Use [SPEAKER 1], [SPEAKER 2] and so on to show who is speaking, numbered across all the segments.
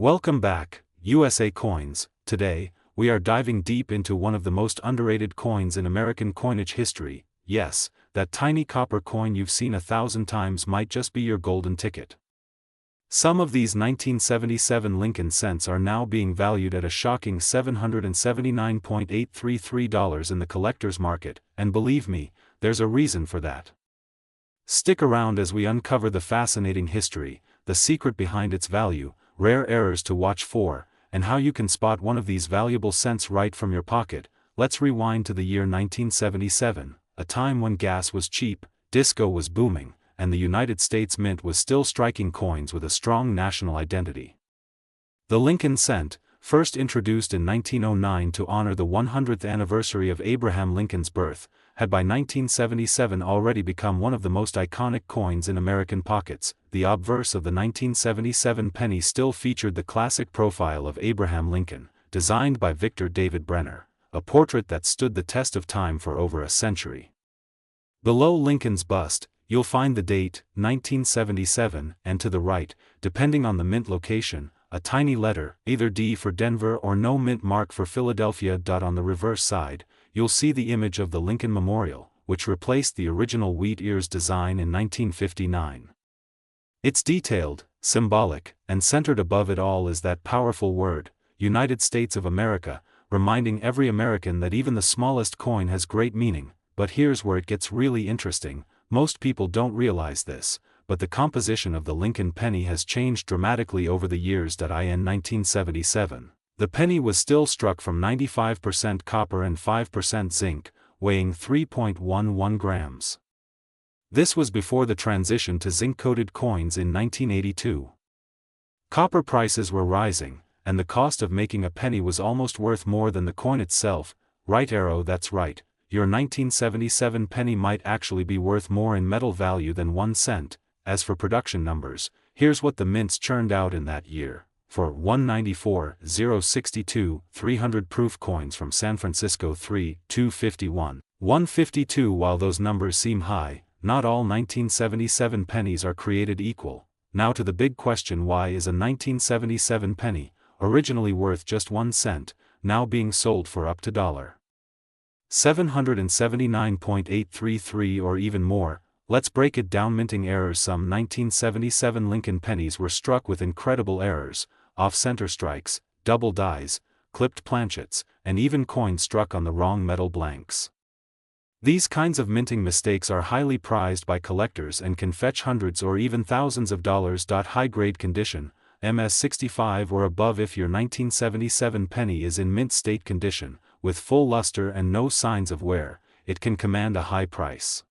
[SPEAKER 1] Welcome back, USA Coins. Today, we are diving deep into one of the most underrated coins in American coinage history. Yes, that tiny copper coin you've seen 1,000 times might just be your golden ticket. Some of these 1977 Lincoln cents are now being valued at a shocking $779.833 in the collector's market, and believe me, there's a reason for that. Stick around as we uncover the fascinating history, the secret behind its value, rare errors to watch for, and how you can spot one of these valuable cents right from your pocket. Let's rewind to the year 1977, a time when gas was cheap, disco was booming, and the United States Mint was still striking coins with a strong national identity. The Lincoln cent, first introduced in 1909 to honor the 100th anniversary of Abraham Lincoln's birth, had by 1977 already become one of the most iconic coins in American pockets. The obverse of the 1977 penny still featured the classic profile of Abraham Lincoln, designed by Victor David Brenner, a portrait that stood the test of time for over a century. Below Lincoln's bust, you'll find the date, 1977, and to the right, depending on the mint location, a tiny letter, either D for Denver or no mint mark for Philadelphia. On the reverse side, you'll see the image of the Lincoln Memorial, which replaced the original wheat ears design in 1959. It's detailed, symbolic, and centered above it all is that powerful word, United States of America, reminding every American that even the smallest coin has great meaning. But here's where it gets really interesting. Most people don't realize this, but the composition of the Lincoln penny has changed dramatically over the years. In 1977, the penny was still struck from 95% copper and 5% zinc, weighing 3.11 grams. This was before the transition to zinc-coated coins in 1982. Copper prices were rising, and the cost of making a penny was almost worth more than the coin itself. Right arrow, that's right. Your 1977 penny might actually be worth more in metal value than 1 cent. As for production numbers, here's what the mints churned out in that year. For 194, 062, 300 proof coins from San Francisco, 251, 152. While those numbers seem high, not all 1977 pennies are created equal. Now to the big question: why is a 1977 penny, originally worth just 1 cent, now being sold for up to $779.833 or even more? Let's break it down. Minting errors. Some 1977 Lincoln pennies were struck with incredible errors: off-center strikes, double dies, clipped planchets, and even coins struck on the wrong metal blanks. These kinds of minting mistakes are highly prized by collectors and can fetch hundreds or even thousands of dollars. High-grade condition, MS65 or above. If your 1977 penny is in mint state condition, with full luster and no signs of wear, it can command a high price.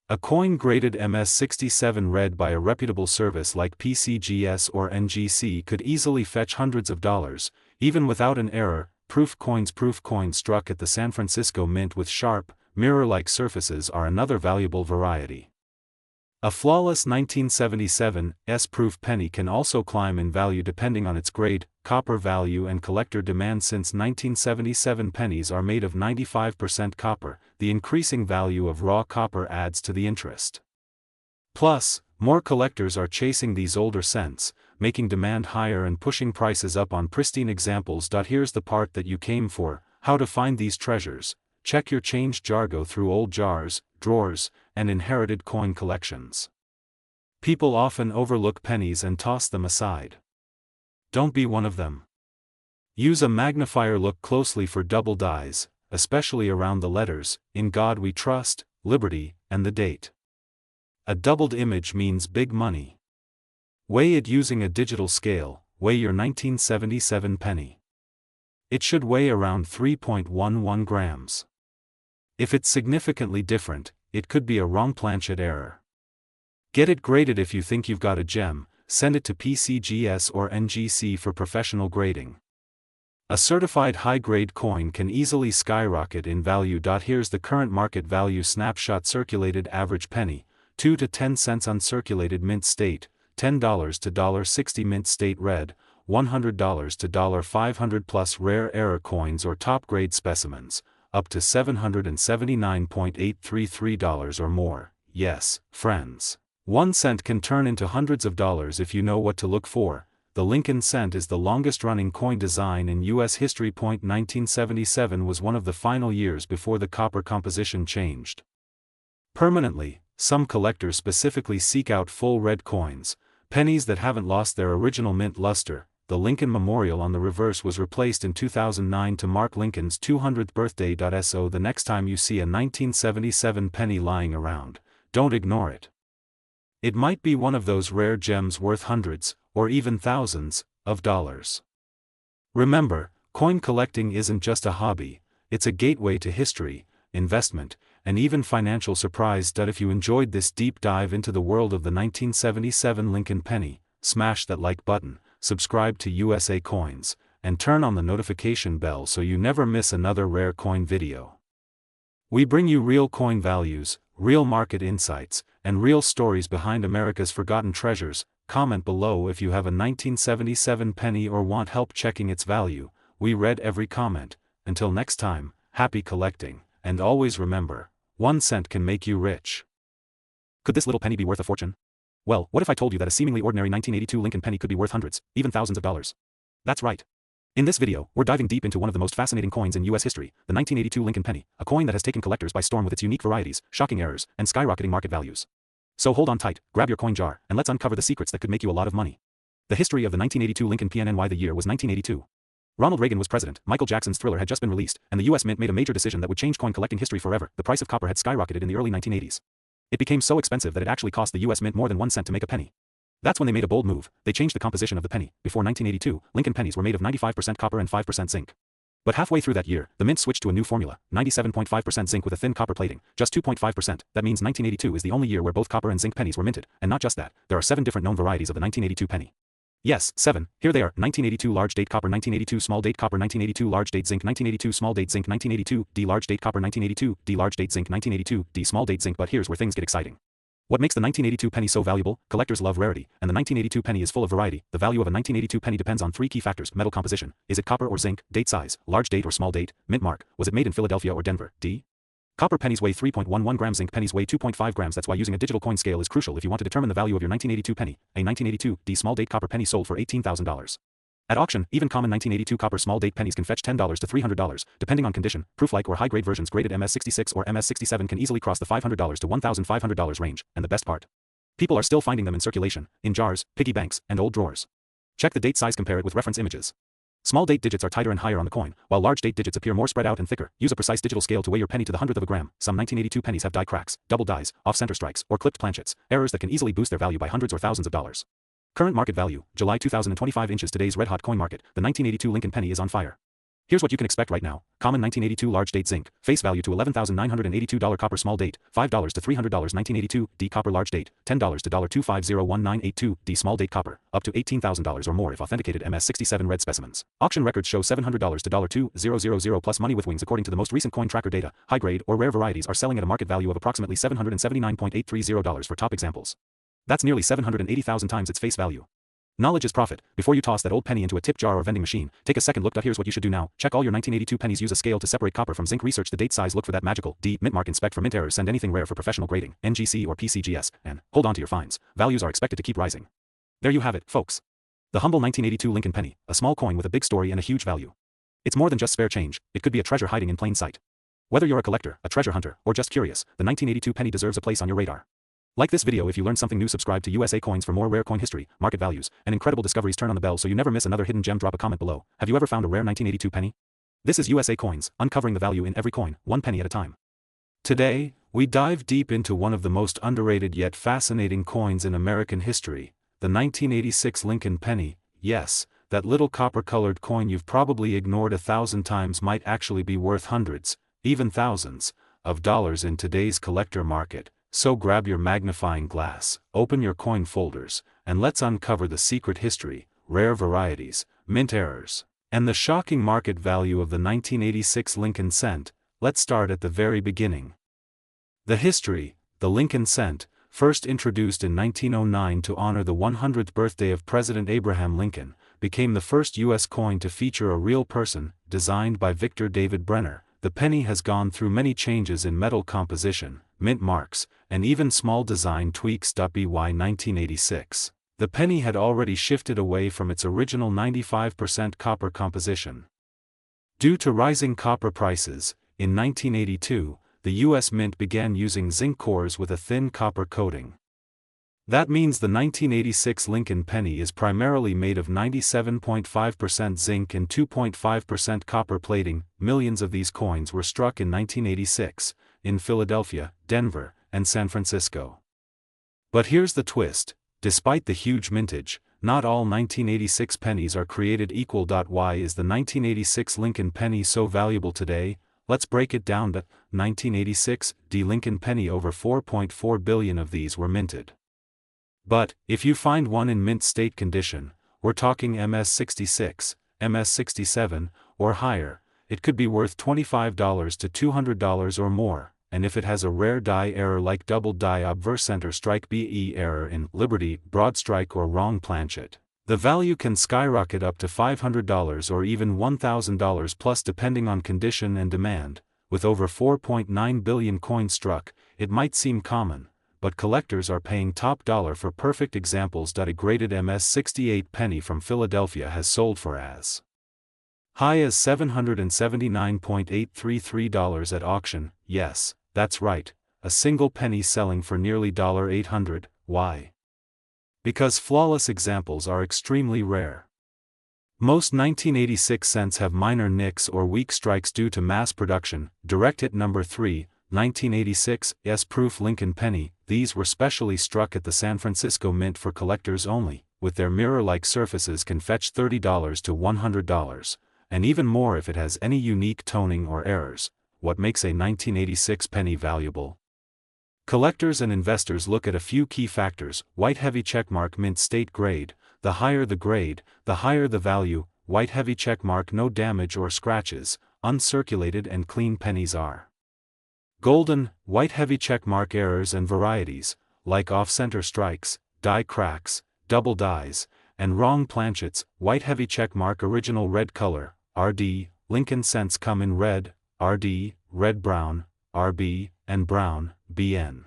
[SPEAKER 1] A coin graded MS67 red by a reputable service like PCGS or NGC could easily fetch hundreds of dollars, even without an error. Proof coins struck at the San Francisco Mint with sharp, mirror-like surfaces are another valuable variety. A flawless 1977 S-proof penny can also climb in value depending on its grade, copper value and collector demand. Since 1977 pennies are made of 95% copper, the increasing value of raw copper adds to the interest. Plus, more collectors are chasing these older cents, making demand higher and pushing prices up on pristine examples. Here's the part that you came for: how to find these treasures. Check your change jar. Go through old jars, drawers, and inherited coin collections. People often overlook pennies and toss them aside. Don't be one of them. Use a magnifier. Look closely for double dies, especially around the letters, "In God We Trust," "Liberty," and the date. A doubled image means big money. Weigh it using a digital scale. Weigh your 1977 penny. It should weigh around 3.11 grams. If it's significantly different, it could be a wrong planchet error. Get it graded. If you think you've got a gem, send it to PCGS or NGC for professional grading. A certified high-grade coin can easily skyrocket in value. Here's the current market value snapshot. Circulated average penny, 2 to 10 cents. Uncirculated mint state, $10 to $1.60. Mint state red, $100 to $500. Plus rare error coins or top-grade specimens, up to $779.833 or more. Yes, friends, 1 cent can turn into hundreds of dollars if you know what to look for. the Lincoln cent is the longest-running coin design in U.S. history. 1977 was one of the final years before the copper composition changed permanently. Some collectors specifically seek out full red coins, pennies that haven't lost their original mint luster. The Lincoln Memorial on the reverse was replaced in 2009 to mark Lincoln's 200th birthday. So the next time you see a 1977 penny lying around, don't ignore it. It might be one of those rare gems worth hundreds, or even thousands, of dollars. Remember, coin collecting isn't just a hobby, it's a gateway to history, investment, and even financial surprise. If you enjoyed this deep dive into the world of the 1977 Lincoln penny, smash that like button, subscribe to USA Coins, and turn on the notification bell so you never miss another rare coin video. We bring you real coin values, real market insights, and real stories behind America's forgotten treasures. Comment below if you have a 1977 penny or want help checking its value. We read every comment. Until next time, happy collecting, and always remember, 1 cent can make you rich. Could this little penny be worth a fortune? Well, what if I told you that a seemingly ordinary 1982 Lincoln penny could be worth hundreds, even thousands of dollars? That's right. In this video, we're diving deep into one of the most fascinating coins in U.S. history, the 1982 Lincoln penny, a coin that has taken collectors by storm with its unique varieties, shocking errors, and skyrocketing market values. So hold on tight, grab your coin jar, and let's uncover the secrets that could make you a lot of money. The history of the 1982 Lincoln PNNY. The year was 1982. Ronald Reagan was president, Michael Jackson's Thriller had just been released, and the U.S. Mint made a major decision that would change coin collecting history forever. The price of copper had skyrocketed in the early 1980s. It became so expensive that it actually cost the U.S. Mint more than 1 cent to make a penny. That's when they made a bold move. They changed the composition of the penny. Before 1982, Lincoln pennies were made of 95% copper and 5% zinc. But halfway through that year, the mint switched to a new formula, 97.5% zinc with a thin copper plating, just 2.5%. That means 1982 is the only year where both copper and zinc pennies were minted, and not just that, there are 7 different known varieties of the 1982 penny. Yes, 7. Here they are: 1982 large date copper, 1982 small date copper, 1982 large date zinc, 1982 small date zinc, 1982 D large date copper, 1982 D large date zinc, 1982 D small date zinc. But here's where things get exciting. What makes the 1982 penny so valuable? Collectors love rarity, and the 1982 penny is full of variety. The value of a 1982 penny depends on 3 key factors: metal composition, is it copper or zinc, date size, large date or small date, mint mark, was it made in Philadelphia or Denver, D. Copper pennies weigh 3.11 grams, zinc pennies weigh 2.5 grams. That's why using a digital coin scale is crucial if you want to determine the value of your 1982 penny. A 1982 D small date copper penny sold for $18,000. At auction, even common 1982 copper small date pennies can fetch $10 to $300, depending on condition. Proof-like or high-grade versions graded MS66 or MS67 can easily cross the $500 to $1,500 range, and the best part? People are still finding them in circulation, in jars, piggy banks, and old drawers. Check the date size, compare it with reference images. Small date digits are tighter and higher on the coin, while large date digits appear more spread out and thicker. Use a precise digital scale to weigh your penny to the 100th of a gram. Some 1982 pennies have die cracks, double dies, off-center strikes, or clipped planchets, errors that can easily boost their value by hundreds or thousands of dollars. Current market value, July 2025 inches. Today's red-hot coin market, the 1982 Lincoln penny is on fire. Here's what you can expect right now. Common 1982 large date zinc, face value to $11,982. Copper small date, $5 to $300. 1982 D copper large date, $10 to $2501982. D small date copper, up to $18,000 or more if authenticated. MS67 red specimens. Auction records show $700 to $2,000 plus money with wings. According to the most recent coin tracker data, high grade or rare varieties are selling at a market value of approximately $779.830 for top examples. That's nearly 780,000 times its face value. Knowledge is profit. Before you toss that old penny into a tip jar or vending machine, take a second look. Here's what you should do now. Check all your 1982 pennies. Use a scale to separate copper from zinc. Research the date size. Look for that magical D mint mark. Inspect for mint errors. Send anything rare for professional grading, NGC or PCGS, and hold on to your finds. Values are expected to keep rising. There you have it, folks. The humble 1982 Lincoln penny, a small coin with a big story and a huge value. It's more than just spare change, it could be a treasure hiding in plain sight. Whether you're a collector, a treasure hunter, or just curious, the 1982 penny deserves a place on your radar. Like this video if you learned something new. Subscribe to USA Coins for more rare coin history, market values, and incredible discoveries. Turn on the bell so you never miss another hidden gem. Drop a comment below. Have you ever found a rare 1982 penny? This is USA Coins, uncovering the value in every coin, 1 penny at a time. Today, we dive deep into one of the most underrated yet fascinating coins in American history, the 1986 Lincoln penny. Yes, that little copper-colored coin you've probably ignored 1,000 times might actually be worth hundreds, even thousands, of dollars in today's collector market. So grab your magnifying glass, open your coin folders, and let's uncover the secret history, rare varieties, mint errors, and the shocking market value of the 1986 Lincoln cent. Let's start at the very beginning. The history. The Lincoln cent, first introduced in 1909 to honor the 100th birthday of President Abraham Lincoln, became the first U.S. coin to feature a real person, designed by Victor David Brenner. The penny has gone through many changes in metal composition, mint marks, and even small design tweaks. By 1986, The penny had already shifted away from its original 95% copper composition. Due to rising copper prices, in 1982, the U.S. Mint began using zinc cores with a thin copper coating. That means the 1986 Lincoln penny is primarily made of 97.5% zinc and 2.5% copper plating. Millions of these coins were struck in 1986, in Philadelphia, Denver, and San Francisco. But here's the twist: despite the huge mintage, not all 1986 pennies are created equal. Why is the 1986 Lincoln penny so valuable today? Let's break it down. The 1986 Lincoln penny, over 4.4 billion of these were minted. But, if you find one in mint state condition, we're talking MS66, MS67, or higher, it could be worth $25 to $200 or more, and if it has a rare die error like double die obverse center strike BE error in Liberty, broad strike, or wrong planchet, the value can skyrocket up to $500 or even $1,000 plus depending on condition and demand. With over 4.9 billion coins struck, it might seem common, but collectors are paying top dollar for perfect examples. A graded MS68 penny from Philadelphia has sold for as high as $779.833 at auction. Yes, that's right, a single penny selling for nearly $800. Why? Because flawless examples are extremely rare. Most 1986 cents have minor nicks or weak strikes due to mass production. Direct hit number 3, 1986 S-proof Lincoln penny. These were specially struck at the San Francisco Mint for collectors only, with their mirror-like surfaces can fetch $30 to $100, and even more if it has any unique toning or errors. What makes a 1986 penny valuable? Collectors and investors look at a few key factors: white heavy checkmark, mint state grade. The higher the grade, the higher the value. White heavy checkmark, no damage or scratches, uncirculated and clean pennies are. Golden, white heavy checkmark, errors and varieties, like off-center strikes, die cracks, double dies, and wrong planchets. White heavy checkmark, original red color, RD. Lincoln cents come in red, RD, red brown, RB, and brown, BN.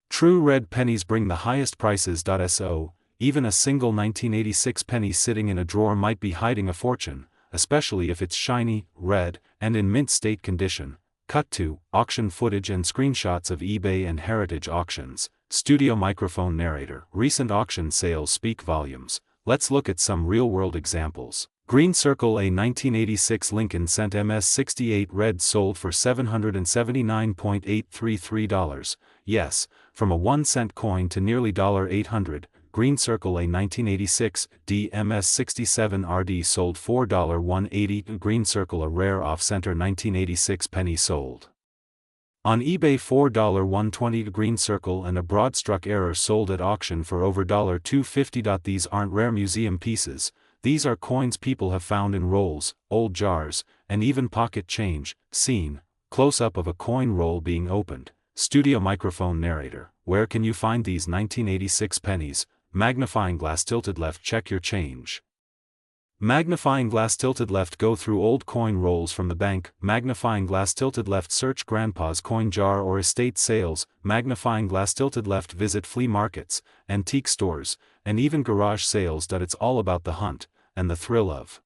[SPEAKER 1] True red pennies bring the highest prices. So, even a single 1986 penny sitting in a drawer might be hiding a fortune, especially if it's shiny, red, and in mint state condition. Cut to auction footage and screenshots of eBay and heritage auctions. Studio microphone narrator. Recent auction sales speak volumes. Let's look at some real-world examples. Green circle, a 1986 Lincoln cent MS68 red sold for $779.833. Yes, from a 1-cent coin to nearly $800. Green circle, a 1986 MS67 RD sold $4.180. Green circle, a rare off-center 1986 penny sold on eBay $4.120. Green circle and a broad-struck error sold at auction for over $250. These aren't rare museum pieces. These are coins people have found in rolls, old jars, and even pocket change. Scene: close-up of a coin roll being opened. Studio microphone narrator. Where can you find these 1986 pennies? Magnifying glass tilted left, check your change. Magnifying glass tilted left, go through old coin rolls from the bank. Magnifying glass tilted left, search grandpa's coin jar or estate sales. Magnifying glass tilted left, visit flea markets, antique stores, and even garage sales. It's all about the hunt, and the thrill of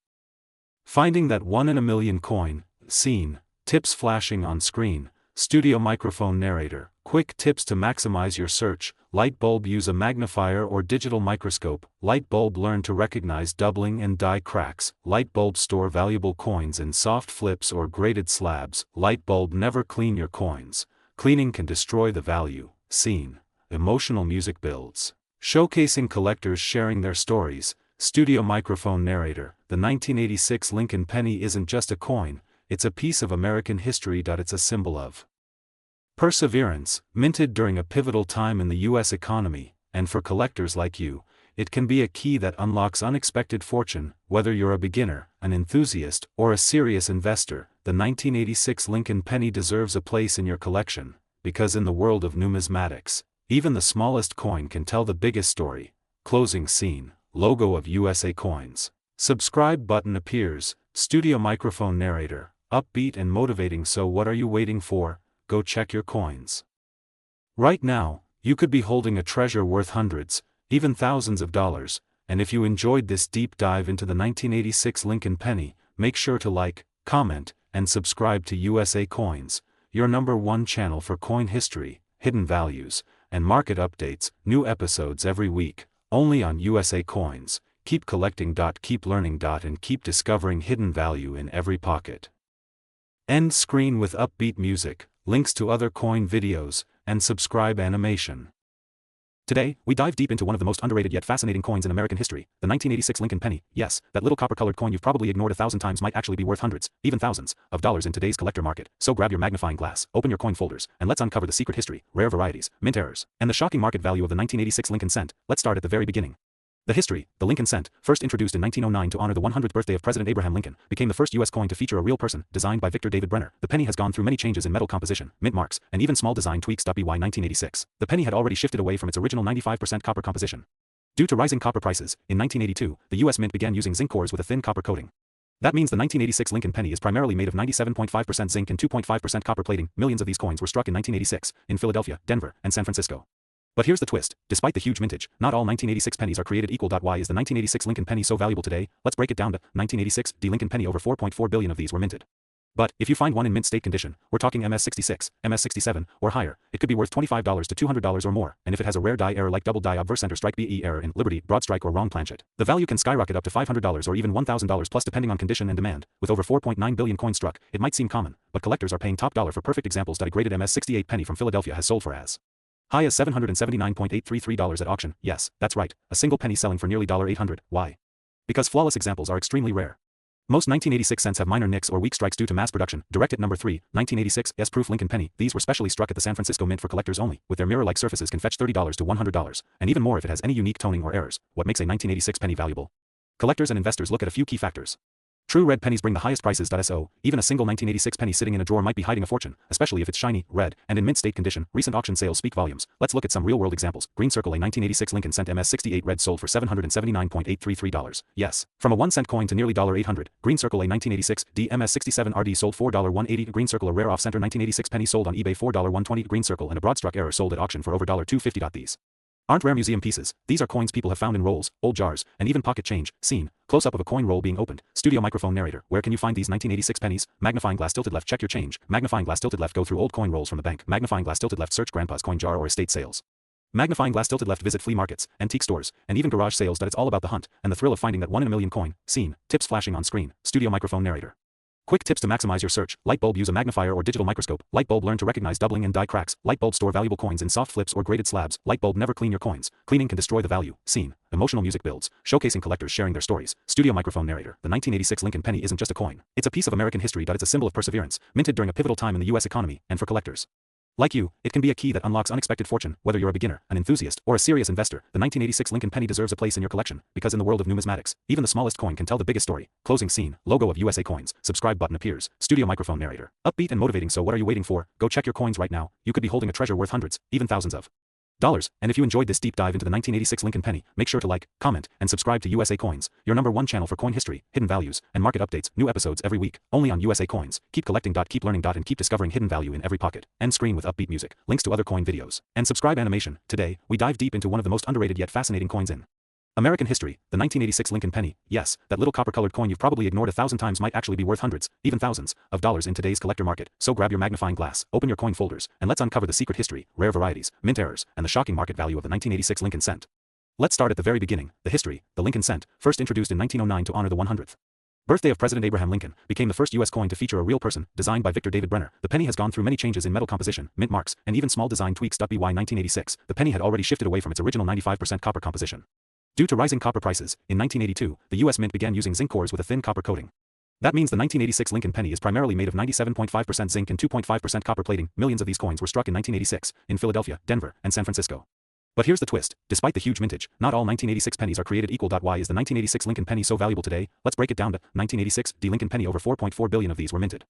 [SPEAKER 1] finding that 1 in a million coin. Scene: tips flashing on screen. Studio microphone narrator. Quick tips to maximize your search. Light bulb, use a magnifier or digital microscope. Light bulb, learn to recognize doubling and die cracks. Light bulb, store valuable coins in soft flips or graded slabs. Light bulb, never clean your coins. Cleaning can destroy the value. Scene: emotional music builds, showcasing collectors sharing their stories. Studio microphone narrator. The 1986 Lincoln penny isn't just a coin, it's a piece of American history. It's a symbol of perseverance, minted during a pivotal time in the U.S. economy, and for collectors like you, it can be a key that unlocks unexpected fortune. Whether you're a beginner, an enthusiast, or a serious investor, the 1986 Lincoln penny deserves a place in your collection, because in the world of numismatics, even the smallest coin can tell the biggest story. Closing scene: logo of USA Coins. Subscribe button appears. Studio microphone narrator. Upbeat and motivating. So what are you waiting for? Go check your coins. Right now, you could be holding a treasure worth hundreds, even thousands of dollars. And if you enjoyed this deep dive into the 1986 Lincoln penny, make sure to like, comment, and subscribe to USA Coins, your #1 channel for coin history, hidden values, and market updates. New episodes every week, only on USA Coins. Keep collecting. Keep learning. And keep discovering hidden value in every pocket. End screen with upbeat music, links to other coin videos, and subscribe animation. Today, we dive deep into one of the most underrated yet fascinating coins in American history, the 1986 Lincoln penny. Yes, that little copper-colored coin you've probably ignored 1,000 times might actually be worth hundreds, even thousands, of dollars in today's collector market. So grab your magnifying glass, open your coin folders, and let's uncover the secret history, rare varieties, mint errors, and the shocking market value of the 1986 Lincoln cent. Let's start at the very beginning. The history. The Lincoln cent, first introduced in 1909 to honor the 100th birthday of President Abraham Lincoln, became the first U.S. coin to feature a real person, designed by Victor David Brenner. The penny has gone through many changes in metal composition, mint marks, and even small design tweaks. By 1986, the penny had already shifted away from its original 95% copper composition. Due to rising copper prices, in 1982, the U.S. Mint began using zinc cores with a thin copper coating. That means the 1986 Lincoln penny is primarily made of 97.5% zinc and 2.5% copper plating. Millions of these coins were struck in 1986, in Philadelphia, Denver, and San Francisco. But here's the twist: despite the huge mintage, not all 1986 pennies are created equal. Why is the 1986 Lincoln penny so valuable today? Let's break it down. 1986, the Lincoln penny, over 4.4 billion of these were minted. But if you find one in mint state condition, we're talking MS66, MS67, or higher, it could be worth $25 to $200 or more, and if it has a rare die error like double die obverse enter strike BE error in Liberty, broad strike, or wrong planchet, the value can skyrocket up to $500 or even $1,000 plus depending on condition and demand. With over 4.9 billion coins struck, it might seem common, but collectors are paying top dollar for perfect examples. A graded MS68 penny from Philadelphia has sold for as high as $779.833 at auction. Yes, that's right, a single penny selling for nearly $800. Why? Because flawless examples are extremely rare. Most 1986 cents have minor nicks or weak strikes due to mass production. Direct at number 3, 1986 S-proof Lincoln penny. These were specially struck at the San Francisco Mint for collectors only, with their mirror-like surfaces can fetch $30 to $100, and even more if it has any unique toning or errors. What makes a 1986 penny valuable? Collectors and investors look at a few key factors. True red pennies bring the highest prices. So, even a single 1986 penny sitting in a drawer might be hiding a fortune, especially if it's shiny, red, and in mint state condition. Recent auction sales speak volumes. Let's look at some real-world examples. Green Circle, a 1986 Lincoln cent MS68 red, sold for $779.833. Yes, from a 1-cent coin to nearly $800. Green Circle, a 1986 DMS67 RD, sold $4.180. Green Circle, a rare off-center 1986 penny, sold on eBay $4.120. Green Circle, and a broadstruck error, sold at auction for over $250. These aren't rare museum pieces. These are coins people have found in rolls, old jars, and even pocket change. Scene: close-up of a coin roll being opened. Studio microphone narrator: where can you find these 1986 pennies? Magnifying glass tilted left, check your change. Magnifying glass tilted left, go through old coin rolls from the bank. Magnifying glass tilted left, search grandpa's coin jar or estate sales. Magnifying glass tilted left, visit flea markets, antique stores, and even garage sales. It's all about the hunt and the thrill of finding that 1 in a million coin. Scene: tips flashing on screen. Studio microphone narrator: quick tips to maximize your search. Light bulb: use a magnifier or digital microscope. Light bulb: learn to recognize doubling and die cracks. Light bulb: store valuable coins in soft flips or graded slabs. Light bulb: never clean your coins. Cleaning can destroy the value. Scene: emotional music builds, showcasing collectors sharing their stories. Studio microphone narrator: the 1986 Lincoln penny isn't just a coin. It's a piece of American history. It's a symbol of perseverance, minted during a pivotal time in the U.S. economy, and for collectors like you, it can be a key that unlocks unexpected fortune. Whether you're a beginner, an enthusiast, or a serious investor, the 1986 Lincoln penny deserves a place in your collection, because in the world of numismatics, even the smallest coin can tell the biggest story. Closing scene: logo of USA Coins, subscribe button appears. Studio microphone narrator: upbeat and motivating. So what are you waiting for? Go check your coins right now. You could be holding a treasure worth hundreds, even thousands of dollars. And if you enjoyed this deep dive into the 1986 Lincoln penny, make sure to like, comment, and subscribe to USA Coins, your #1 channel for coin history, hidden values, and market updates. New episodes every week, only on USA Coins. Keep collecting. Keep learning. And keep discovering hidden value in every pocket. End screen with upbeat music, links to other coin videos, and subscribe animation. Today, we dive deep into one of the most underrated yet fascinating coins in American history, the 1986 Lincoln penny. Yes, that little copper-colored coin you've probably ignored 1,000 times might actually be worth hundreds, even thousands, of dollars in today's collector market. So grab your magnifying glass, open your coin folders, and let's uncover the secret history, rare varieties, mint errors, and the shocking market value of the 1986 Lincoln cent. Let's start at the very beginning. The history. The Lincoln cent, first introduced in 1909 to honor the 100th birthday of President Abraham Lincoln, became the first U.S. coin to feature a real person, designed by Victor David Brenner. The penny has gone through many changes in metal composition, mint marks, and even small design tweaks. By 1986, the penny had already shifted away from its original 95% copper composition. Due to rising copper prices, in 1982, the U.S. Mint began using zinc cores with a thin copper coating. That means the 1986 Lincoln penny is primarily made of 97.5% zinc and 2.5% copper plating. Millions of these coins were struck in 1986, in Philadelphia, Denver, and San Francisco. But here's the twist: despite the huge mintage, not all 1986 pennies are created equal. Why is the 1986 Lincoln penny so valuable today? Let's break it down. 1986, the Lincoln penny, over 4.4 billion of these were minted.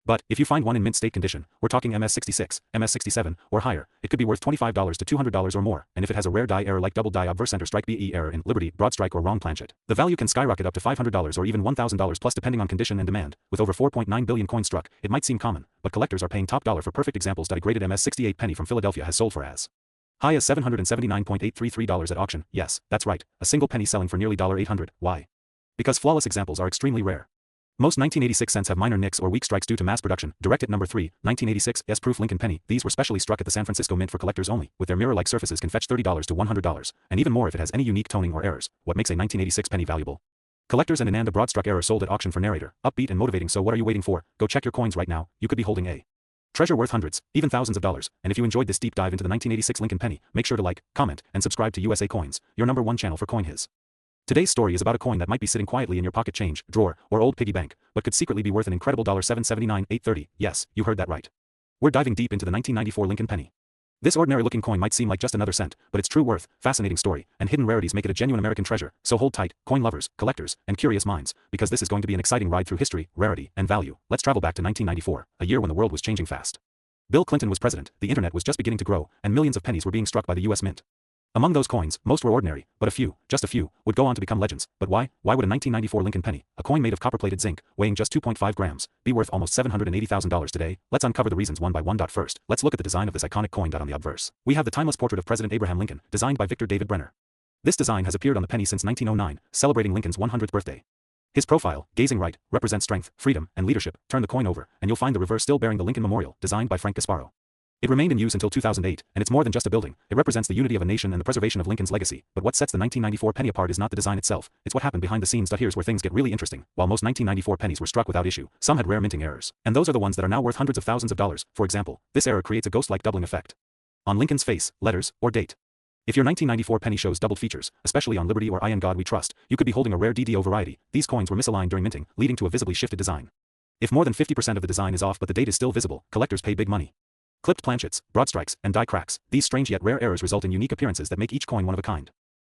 [SPEAKER 1] But if you find one in mint state condition, we're talking MS66, MS67, or higher, it could be worth $25 to $200 or more, and if it has a rare die error like double die obverse enter strike BE error in Liberty, broad strike, or wrong planchet, the value can skyrocket up to $500 or even $1,000 plus depending on condition and demand. With over 4.9 billion coins struck, it might seem common, but collectors are paying top dollar for perfect examples. A graded MS68 penny from Philadelphia has sold for as High as $779.833 at auction. Yes, that's right, a single penny selling for nearly $800. Why? Because flawless examples are extremely rare. Most 1986 cents have minor nicks or weak strikes due to mass production. Direct at number 3, 1986, S-proof Lincoln penny. These were specially struck at the San Francisco Mint for collectors only, with their mirror-like surfaces can fetch $30 to $100, and even more if it has any unique toning or errors. What makes a 1986 penny valuable? Collectors and Ananda broad-struck error sold at auction for narrator, upbeat and motivating. So what are you waiting for? Go check your coins right now. You could be holding a treasure worth hundreds, even thousands of dollars. And if you enjoyed this deep dive into the 1986 Lincoln penny, make sure to like, comment, and subscribe to USA Coins, your #1 channel for coin his. Today's story is about a coin that might be sitting quietly in your pocket change, drawer, or old piggy bank, but could secretly be worth an incredible $779,830. Yes, you heard that right. We're diving deep into the 1994 Lincoln penny. This ordinary-looking coin might seem like just another cent, but its true worth, fascinating story, and hidden rarities make it a genuine American treasure. So hold tight, coin lovers, collectors, and curious minds, because this is going to be an exciting ride through history, rarity, and value. Let's travel back to 1994, a year when the world was changing fast. Bill Clinton was president, the internet was just beginning to grow, and millions of pennies were being struck by the U.S. Mint. Among those coins, most were ordinary, but a few, just a few, would go on to become legends. But why? Why would a 1994 Lincoln penny, a coin made of copper-plated zinc, weighing just 2.5 grams, be worth almost $780,000 today? Let's uncover the reasons one by one. First, let's look at the design of this iconic coin. On the obverse, we have the timeless portrait of President Abraham Lincoln, designed by Victor David Brenner. This design has appeared on the penny since 1909, celebrating Lincoln's 100th birthday. His profile, gazing right, represents strength, freedom, and leadership. Turn the coin over, and you'll find the reverse still bearing the Lincoln Memorial, designed by Frank Gasparo. It remained in use until 2008, and it's more than just a building. It represents the unity of a nation and the preservation of Lincoln's legacy. But what sets the 1994 penny apart is not the design itself, it's what happened behind the scenes. Here's where things get really interesting. While most 1994 pennies were struck without issue, some had rare minting errors. And those are the ones that are now worth hundreds of thousands of dollars. For example, this error creates a ghost-like doubling effect on Lincoln's face, letters, or date. If your 1994 penny shows doubled features, especially on Liberty or I in God We Trust, you could be holding a rare DDO variety. These coins were misaligned during minting, leading to a visibly shifted design. If more than 50% of the design is off but the date is still visible, collectors pay big money. Clipped planchets, broad strikes, and die cracks, these strange yet rare errors result in unique appearances that make each coin one of a kind.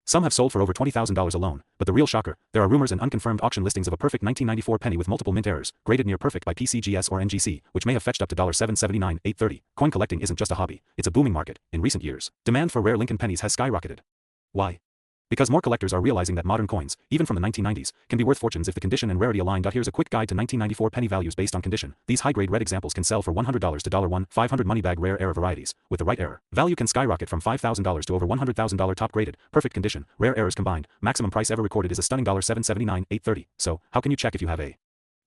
[SPEAKER 1] Some have sold for over $20,000 alone, but the real shocker, there are rumors and unconfirmed auction listings of a perfect 1994 penny with multiple mint errors, graded near perfect by PCGS or NGC, which may have fetched up to $779,830. Coin collecting isn't just a hobby, it's a booming market. In recent years, demand for rare Lincoln pennies has skyrocketed. Why? Because more collectors are realizing that modern coins, even from the 1990s, can be worth fortunes if the condition and rarity align. Here's a quick guide to 1994 penny values based on condition. These high-grade red examples can sell for $100 to $1, 500 money bag rare error varieties. With the right error, value can skyrocket from $5,000 to over $100,000. Top graded, perfect condition, rare errors combined, maximum price ever recorded is a stunning $779,830. So, how can you check if you have a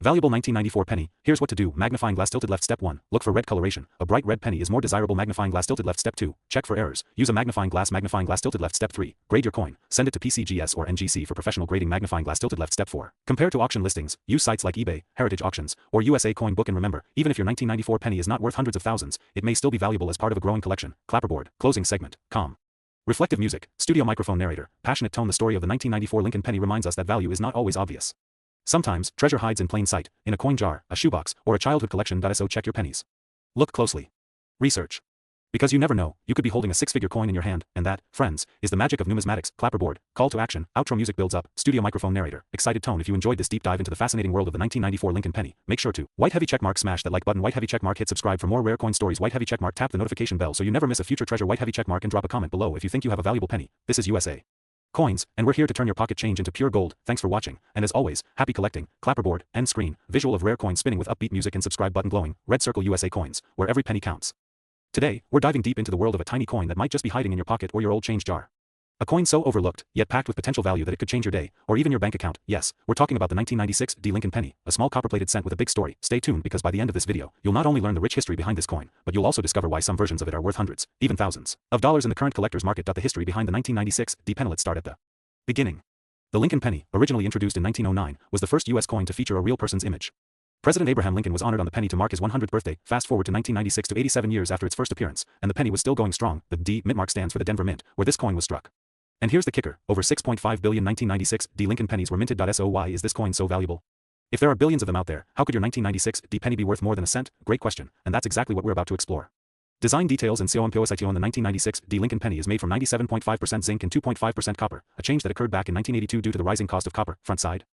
[SPEAKER 1] valuable 1994 penny? Here's what to do. Magnifying glass tilted left. Step 1. Look for red coloration. A bright red penny is more desirable. Magnifying glass tilted left. Step 2. Check for errors. Use a magnifying glass. Magnifying glass tilted left. Step 3. Grade your coin. Send it to PCGS or NGC for professional grading. Magnifying glass tilted left. Step 4. Compare to auction listings. Use sites like eBay, Heritage Auctions, or USA Coin Book. And remember, even if your 1994 penny is not worth hundreds of thousands, it may still be valuable as part of a growing collection. Clapperboard. Closing segment. Calm. Reflective music. Studio microphone narrator. Passionate tone. The story of the 1994 Lincoln penny reminds us that value is not always obvious. Sometimes, treasure hides in plain sight, in a coin jar, a shoebox, or a childhood collection. So check your pennies. Look closely. Research. Because you never know, you could be holding a six-figure coin in your hand, and that, friends, is the magic of numismatics. Clapperboard. Call to action. Outro music builds up. Studio microphone narrator. Excited tone. If you enjoyed this deep dive into the fascinating world of the 1994 Lincoln penny, make sure to white heavy checkmark, smash that like button, white heavy checkmark, hit subscribe for more rare coin stories, white heavy checkmark, tap the notification bell so you never miss a future treasure, white heavy checkmark, and drop a comment below if you think you have a valuable penny. This is USA Coins, and we're here to turn your pocket change into pure gold. Thanks for watching, and as always, happy collecting. Clapperboard, end screen, visual of rare coins spinning with upbeat music and subscribe button glowing, red circle. USA Coins, where every penny counts. Today, we're diving deep into the world of a tiny coin that might just be hiding in your pocket or your old change jar. A coin so overlooked, yet packed with potential value that it could change your day, or even your bank account. Yes, we're talking about the 1996 D Lincoln penny, a small copper-plated cent with a big story. Stay tuned because by the end of this video, you'll not only learn the rich history behind this coin, but you'll also discover why some versions of it are worth hundreds, even thousands, of dollars in the current collector's market. The history behind the 1996 D penny. Let's start at the beginning. The Lincoln penny, originally introduced in 1909, was the first U.S. coin to feature a real person's image. President Abraham Lincoln was honored on the penny to mark his 100th birthday. Fast forward to 1996 to 87 years after its first appearance, and the penny was still going strong. The D mint mark stands for the Denver Mint, where this coin was struck. And here's the kicker, over 6.5 billion 1996 D Lincoln pennies were minted. So why is this coin so valuable? If there are billions of them out there, how could your 1996 D penny be worth more than a cent? Great question, and that's exactly what we're about to explore. Design details and COMPOSITO on the 1996 D Lincoln penny is made from 97.5% zinc and 2.5% copper, a change that occurred back in 1982 due to the rising cost of copper. Front side.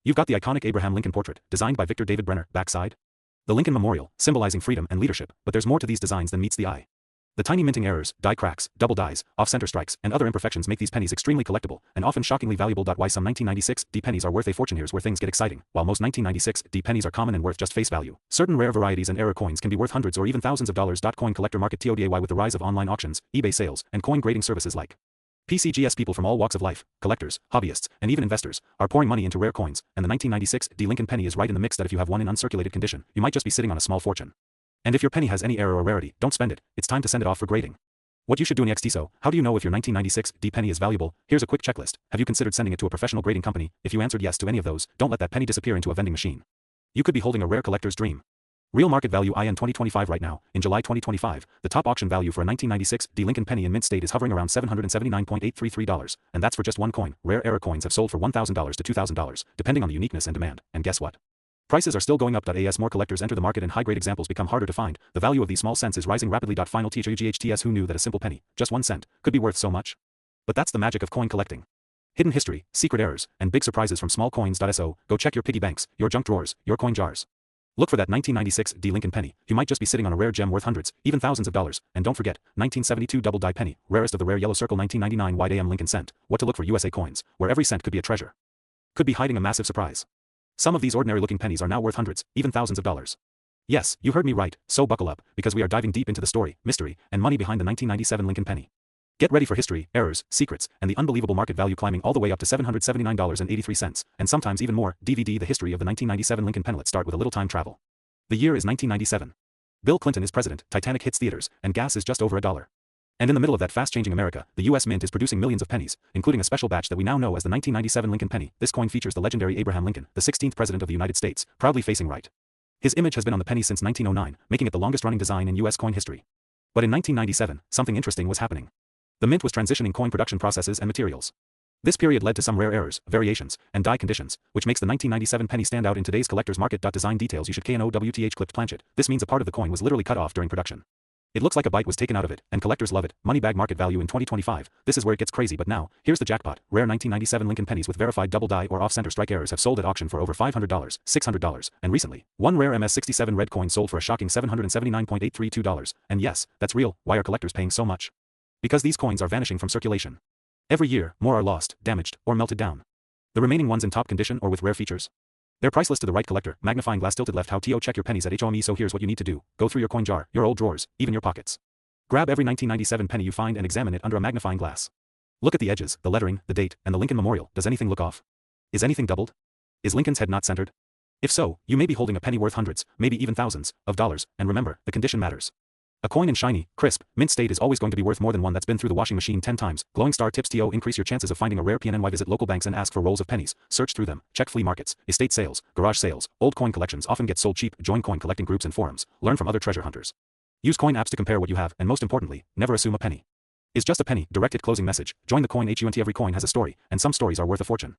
[SPEAKER 1] You've got the iconic Abraham Lincoln portrait, designed by Victor David Brenner. Back side. The Lincoln Memorial, symbolizing freedom and leadership, but there's more to these designs than meets the eye. The tiny minting errors, die cracks, double dies, off-center strikes, and other imperfections make these pennies extremely collectible, and often shockingly valuable. Why some 1996D pennies are worth a fortune? Here's where things get exciting. While most 1996D pennies are common and worth just face value, certain rare varieties and error coins can be worth hundreds or even thousands of dollars. Coin collector market today. With the rise of online auctions, eBay sales, and coin grading services like PCGS, people from all walks of life, collectors, hobbyists, and even investors, are pouring money into rare coins, and the 1996D Lincoln penny is right in the mix. That if you have one in uncirculated condition, you might just be sitting on a small fortune. And if your penny has any error or rarity, don't spend it, it's time to send it off for grading. What you should do next. So, how do you know if your 1996D penny is valuable? Here's a quick checklist. Have you considered sending it to a professional grading company? If you answered yes to any of those, don't let that penny disappear into a vending machine. You could be holding a rare collector's dream. Real market value in 2025. Right now, in July 2025, the top auction value for a 1996D Lincoln penny in mint state is hovering around $779.833, and that's for just one coin. Rare error coins have sold for $1,000 to $2,000, depending on the uniqueness and demand. And guess what? Prices are still going up. As more collectors enter the market and high-grade examples become harder to find, the value of these small cents is rising rapidly. Final THUGHTS. Who knew that a simple penny, just 1 cent, could be worth so much? But that's the magic of coin collecting. Hidden history, secret errors, and big surprises from small coins. So, go check your piggy banks, your junk drawers, your coin jars. Look for that 1996D Lincoln penny. You might just be sitting on a rare gem worth hundreds, even thousands of dollars. And don't forget, 1972 double die penny, rarest of the rare yellow circle. 1999 wide AM Lincoln cent. What to look for? USA coins, where every cent could be a treasure. Could be hiding a massive surprise. Some of these ordinary-looking pennies are now worth hundreds, even thousands of dollars. Yes, you heard me right, so buckle up, because we are diving deep into the story, mystery, and money behind the 1997 Lincoln penny. Get ready for history, errors, secrets, and the unbelievable market value climbing all the way up to $779.83, and sometimes even more. DVD: The history of the 1997 Lincoln penny. Let's start with a little time travel. The year is 1997. Bill Clinton is president, Titanic hits theaters, and gas is just over $1. And in the middle of that fast-changing America, the U.S. Mint is producing millions of pennies, including a special batch that we now know as the 1997 Lincoln penny. This coin features the legendary Abraham Lincoln, the 16th President of the United States, proudly facing right. His image has been on the penny since 1909, making it the longest-running design in U.S. coin history. But in 1997, something interesting was happening. The Mint was transitioning coin production processes and materials. This period led to some rare errors, variations, and die conditions, which makes the 1997 penny stand out in today's collector's market. Design details. You should KNOWTH clipped planchet. This means a part of the coin was literally cut off during production. It looks like a bite was taken out of it, and collectors love it. Money bag market value in 2025. This is where it gets crazy. But now, here's the jackpot. Rare 1997 Lincoln pennies with verified double die or off-center strike errors have sold at auction for over $500, $600, and recently, one rare MS-67 red coin sold for a shocking $779.832. And yes, that's real. Why are collectors paying so much? Because these coins are vanishing from circulation. Every year, more are lost, damaged, or melted down. The remaining ones in top condition or with rare features. They're priceless to the right collector. Magnifying glass tilted left. How to check your pennies at HOME. So here's what you need to do. Go through your coin jar, your old drawers, even your pockets. Grab every 1997 penny you find and examine it under a magnifying glass. Look at the edges, the lettering, the date, and the Lincoln Memorial. Does anything look off? Is anything doubled? Is Lincoln's head not centered? If so, you may be holding a penny worth hundreds, maybe even thousands, of dollars, and remember, the condition matters. A coin in shiny, crisp, mint state is always going to be worth more than one that's been through the washing machine 10 times. Glowing star tips to increase your chances of finding a rare PNNY. Visit local banks and ask for rolls of pennies. Search through them. Check flea markets, estate sales, garage sales. Old coin collections often get sold cheap. Join coin collecting groups and forums. Learn from other treasure hunters. Use coin apps to compare what you have, and most importantly, never assume a penny is just a penny. Directed closing message. Join the coin hunt. Every coin has a story, and some stories are worth a fortune.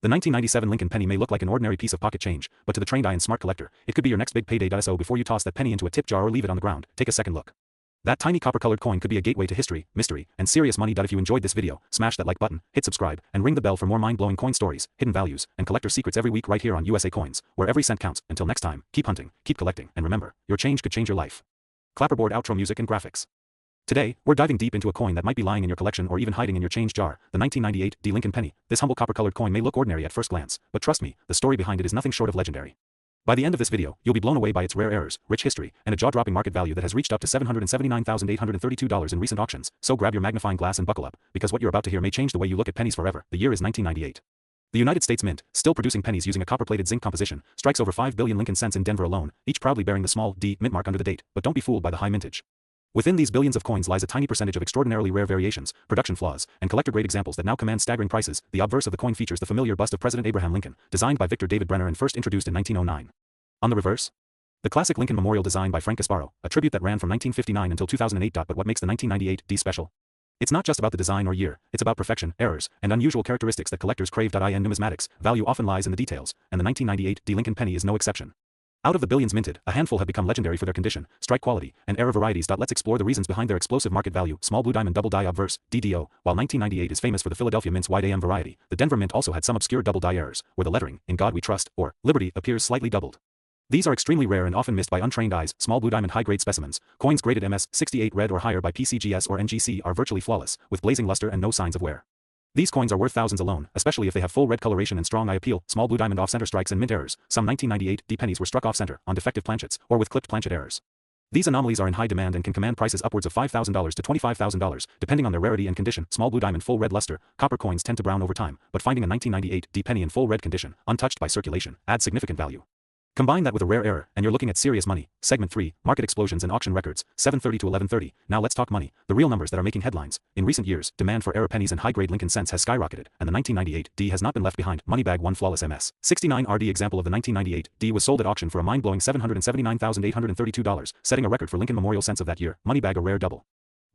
[SPEAKER 1] The 1997 Lincoln penny may look like an ordinary piece of pocket change, but to the trained eye and smart collector, it could be your next big payday. So before you toss that penny into a tip jar or leave it on the ground, take a second look. That tiny copper-colored coin could be a gateway to history, mystery, and serious money. If you enjoyed this video, smash that like button, hit subscribe, and ring the bell for more mind-blowing coin stories, hidden values, and collector secrets every week right here on USA Coins, where every cent counts. Until next time, keep hunting, keep collecting, and remember, your change could change your life. Clapperboard outro music and graphics. Today, we're diving deep into a coin that might be lying in your collection or even hiding in your change jar, the 1998D Lincoln penny. This humble copper-colored coin may look ordinary at first glance, but trust me, the story behind it is nothing short of legendary. By the end of this video, you'll be blown away by its rare errors, rich history, and a jaw-dropping market value that has reached up to $779,832 in recent auctions. So grab your magnifying glass and buckle up, because what you're about to hear may change the way you look at pennies forever. The year is 1998. The United States Mint, still producing pennies using a copper-plated zinc composition, strikes over 5 billion Lincoln cents in Denver alone, each proudly bearing the small D mint mark under the date. But don't be fooled by the high mintage. Within these billions of coins lies a tiny percentage of extraordinarily rare variations, production flaws, and collector-grade examples that now command staggering prices. The obverse of the coin features the familiar bust of President Abraham Lincoln, designed by Victor David Brenner and first introduced in 1909. On the reverse, the classic Lincoln Memorial design by Frank Gasparo, a tribute that ran from 1959 until 2008. But what makes the 1998D special? It's not just about the design or year, it's about perfection, errors, and unusual characteristics that collectors crave. In numismatics, value often lies in the details, and the 1998D Lincoln penny is no exception. Out of the billions minted, a handful have become legendary for their condition, strike quality, and error varieties. Let's explore the reasons behind their explosive market value. Small blue diamond double die obverse, DDO. While 1998 is famous for the Philadelphia Mint's wide AM variety, the Denver Mint also had some obscure double die errors, where the lettering, "In God We Trust," or "Liberty," appears slightly doubled. These are extremely rare and often missed by untrained eyes. Small blue diamond high-grade specimens, coins graded MS-68 red or higher by PCGS or NGC are virtually flawless, with blazing luster and no signs of wear. These coins are worth thousands alone, especially if they have full red coloration and strong eye appeal. Small blue diamond off-center strikes and mint errors. Some 1998 D pennies were struck off-center, on defective planchets, or with clipped planchet errors. These anomalies are in high demand and can command prices upwards of $5,000 to $25,000, depending on their rarity and condition. Small blue diamond full red luster, copper coins tend to brown over time, but finding a 1998 D penny in full red condition, untouched by circulation, adds significant value. Combine that with a rare error, and you're looking at serious money. Segment 3, Market Explosions and Auction Records, 7:30 to 11:30. Now let's talk money, the real numbers that are making headlines. In recent years, demand for error pennies and high-grade Lincoln cents has skyrocketed, and the 1998 D has not been left behind. Moneybag 1 flawless MS-69 RD example of the 1998 D was sold at auction for a mind-blowing $779,832, setting a record for Lincoln Memorial cents of that year. Moneybag a rare double